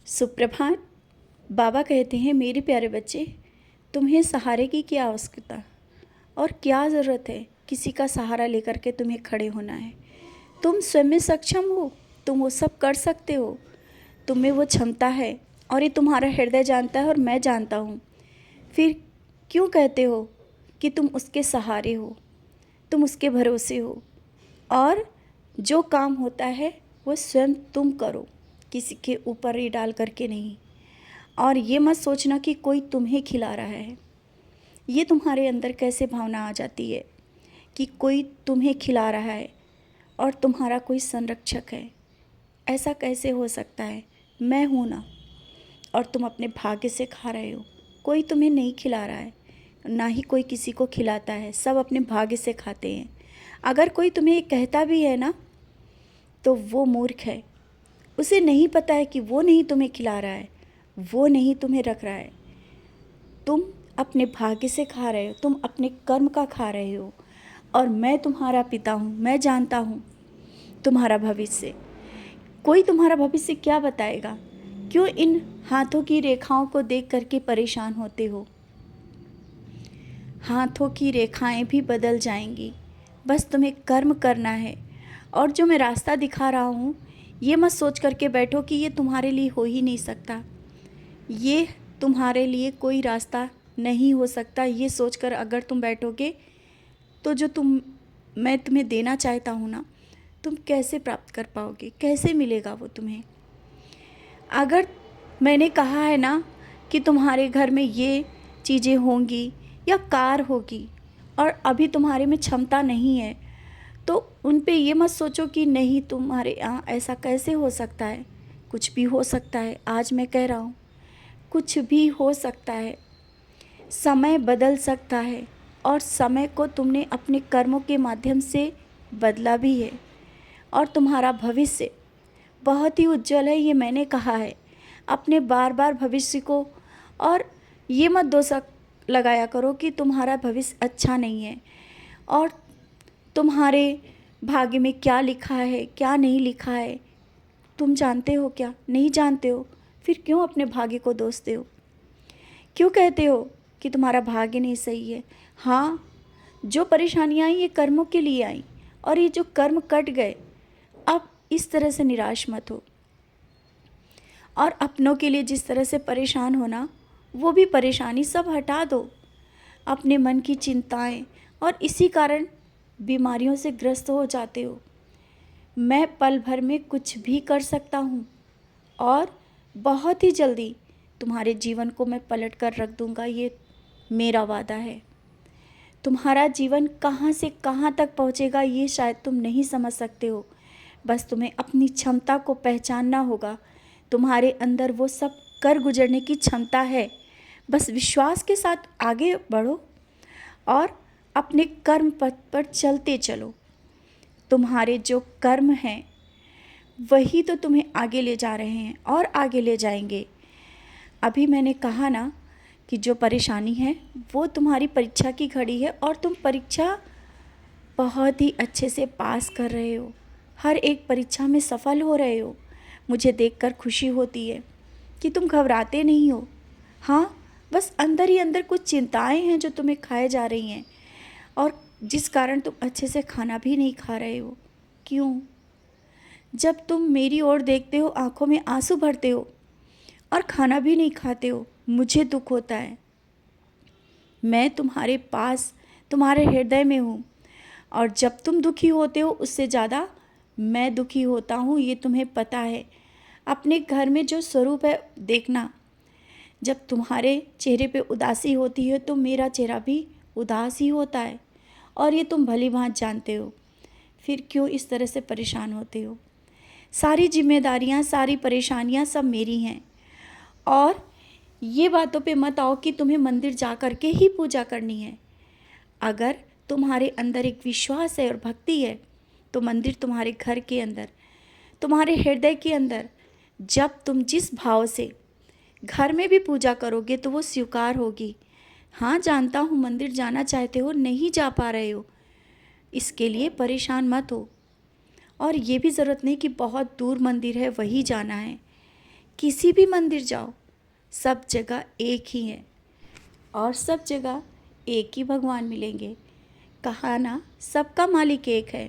सुप्रभात। बाबा कहते हैं, मेरे प्यारे बच्चे, तुम्हें सहारे की क्या आवश्यकता और क्या ज़रूरत है। किसी का सहारा लेकर के तुम्हें खड़े होना है। तुम स्वयं में सक्षम हो, तुम वो सब कर सकते हो, तुम में वो क्षमता है और ये तुम्हारा हृदय जानता है और मैं जानता हूँ। फिर क्यों कहते हो कि तुम उसके सहारे हो, तुम उसके भरोसे हो। और जो काम होता है वो स्वयं तुम करो, किसी के ऊपर ये डाल करके नहीं। और ये मत सोचना कि कोई तुम्हें खिला रहा है। ये तुम्हारे अंदर कैसे भावना आ जाती है कि कोई तुम्हें खिला रहा है और तुम्हारा कोई संरक्षक है। ऐसा कैसे हो सकता है? मैं हूँ ना, और तुम अपने भाग्य से खा रहे हो। कोई तुम्हें नहीं खिला रहा है, ना ही कोई किसी को खिलाता है, सब अपने भाग्य से खाते हैं। अगर कोई तुम्हें कहता भी है ना, तो वो मूर्ख है। उसे नहीं पता है कि वो नहीं तुम्हें खिला रहा है, वो नहीं तुम्हें रख रहा है। तुम अपने भाग्य से खा रहे हो, तुम अपने कर्म का खा रहे हो। और मैं तुम्हारा पिता हूँ, मैं जानता हूँ तुम्हारा भविष्य। कोई तुम्हारा भविष्य क्या बताएगा? क्यों इन हाथों की रेखाओं को देख करके परेशान होते हो? हाथों की रेखाएं भी बदल जाएंगी, बस तुम्हें कर्म करना है। और जो मैं रास्ता दिखा रहा हूँ, ये मत सोच करके बैठो कि ये तुम्हारे लिए हो ही नहीं सकता। ये तुम्हारे लिए कोई रास्ता नहीं हो सकता। ये सोचकर अगर तुम बैठोगे तो जो मैं तुम्हें देना चाहता हूँ ना, तुम कैसे प्राप्त कर पाओगे? कैसे मिलेगा वो तुम्हें? अगर मैंने कहा है ना कि तुम्हारे घर में ये चीज़ें होंगी या कार होगी और अभी तुम्हारे में क्षमता नहीं है, तो उन पे ये मत सोचो कि नहीं तुम्हारे यहाँ ऐसा कैसे हो सकता है। कुछ भी हो सकता है। आज मैं कह रहा हूँ, कुछ भी हो सकता है। समय बदल सकता है और समय को तुमने अपने कर्मों के माध्यम से बदला भी है। और तुम्हारा भविष्य बहुत ही उज्जवल है, ये मैंने कहा है। अपने बार बार भविष्य को और ये मत दोष लगाया करो कि तुम्हारा भविष्य अच्छा नहीं है और तुम्हारे भाग्य में क्या लिखा है क्या नहीं लिखा है। तुम जानते हो क्या? नहीं जानते हो। फिर क्यों अपने भाग्य को दोषते हो? क्यों कहते हो कि तुम्हारा भाग्य नहीं सही है? हाँ, जो परेशानियाँ आई ये कर्मों के लिए आई, और ये जो कर्म कट गए, अब इस तरह से निराश मत हो। और अपनों के लिए जिस तरह से परेशान होना, वो भी परेशानी सब हटा दो, अपने मन की चिंताएं। और इसी कारण बीमारियों से ग्रस्त हो जाते हो। मैं पल भर में कुछ भी कर सकता हूँ और बहुत ही जल्दी तुम्हारे जीवन को मैं पलट कर रख दूँगा, ये मेरा वादा है। तुम्हारा जीवन कहाँ से कहाँ तक पहुँचेगा ये शायद तुम नहीं समझ सकते हो। बस तुम्हें अपनी क्षमता को पहचानना होगा। तुम्हारे अंदर वो सब कर गुजरने की क्षमता है। बस विश्वास के साथ आगे बढ़ो और अपने कर्म पथ पर चलते चलो। तुम्हारे जो कर्म हैं वही तो तुम्हें आगे ले जा रहे हैं और आगे ले जाएंगे। अभी मैंने कहा ना कि जो परेशानी है वो तुम्हारी परीक्षा की घड़ी है और तुम परीक्षा बहुत ही अच्छे से पास कर रहे हो। हर एक परीक्षा में सफल हो रहे हो। मुझे देखकर खुशी होती है कि तुम घबराते नहीं हो। हाँ, बस अंदर ही अंदर कुछ चिंताएं हैं जो तुम्हें खाए जा रही हैं और जिस कारण तुम अच्छे से खाना भी नहीं खा रहे हो। क्यों? जब तुम मेरी ओर देखते हो, आंखों में आंसू भरते हो और खाना भी नहीं खाते हो, मुझे दुख होता है। मैं तुम्हारे पास, तुम्हारे हृदय में हूँ, और जब तुम दुखी होते हो उससे ज़्यादा मैं दुखी होता हूँ, ये तुम्हें पता है। अपने घर में जो स्वरूप है देखना, जब तुम्हारे चेहरे पे उदासी होती है तो मेरा चेहरा भी उदास ही होता है, और ये तुम भली भांति जानते हो। फिर क्यों इस तरह से परेशान होते हो? सारी जिम्मेदारियाँ, सारी परेशानियाँ सब मेरी हैं। और ये बातों पे मत आओ कि तुम्हें मंदिर जा कर के ही पूजा करनी है। अगर तुम्हारे अंदर एक विश्वास है और भक्ति है तो मंदिर तुम्हारे घर के अंदर, तुम्हारे हृदय के अंदर, जब तुम जिस भाव से घर में भी पूजा करोगे तो वो स्वीकार होगी। हाँ, जानता हूँ मंदिर जाना चाहते हो, नहीं जा पा रहे हो, इसके लिए परेशान मत हो। और ये भी ज़रूरत नहीं कि बहुत दूर मंदिर है वही जाना है। किसी भी मंदिर जाओ, सब जगह एक ही है और सब जगह एक ही भगवान मिलेंगे। कहा ना, सबका मालिक एक है।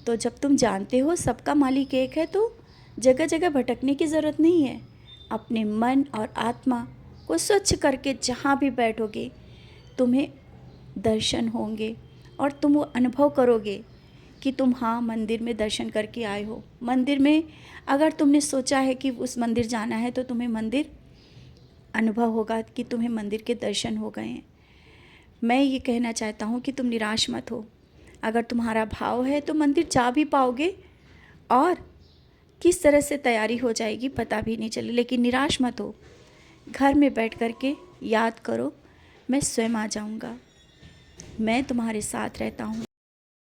तो जब तुम जानते हो सबका मालिक एक है तो जगह जगह भटकने की ज़रूरत नहीं है। अपने मन और आत्मा को स्वच्छ करके जहाँ भी बैठोगे तुम्हें दर्शन होंगे और तुम वो अनुभव करोगे कि तुम हाँ मंदिर में दर्शन करके आए हो। मंदिर में अगर तुमने सोचा है कि उस मंदिर जाना है तो तुम्हें मंदिर अनुभव होगा कि तुम्हें मंदिर के दर्शन हो गए हैं। मैं ये कहना चाहता हूँ कि तुम निराश मत हो। अगर तुम्हारा भाव है तो मंदिर जा भी पाओगे और किस तरह से तैयारी हो जाएगी पता भी नहीं चले। लेकिन निराश मत हो, घर में बैठ कर के याद करो, मैं स्वयं आ जाऊँगा, मैं तुम्हारे साथ रहता हूँ।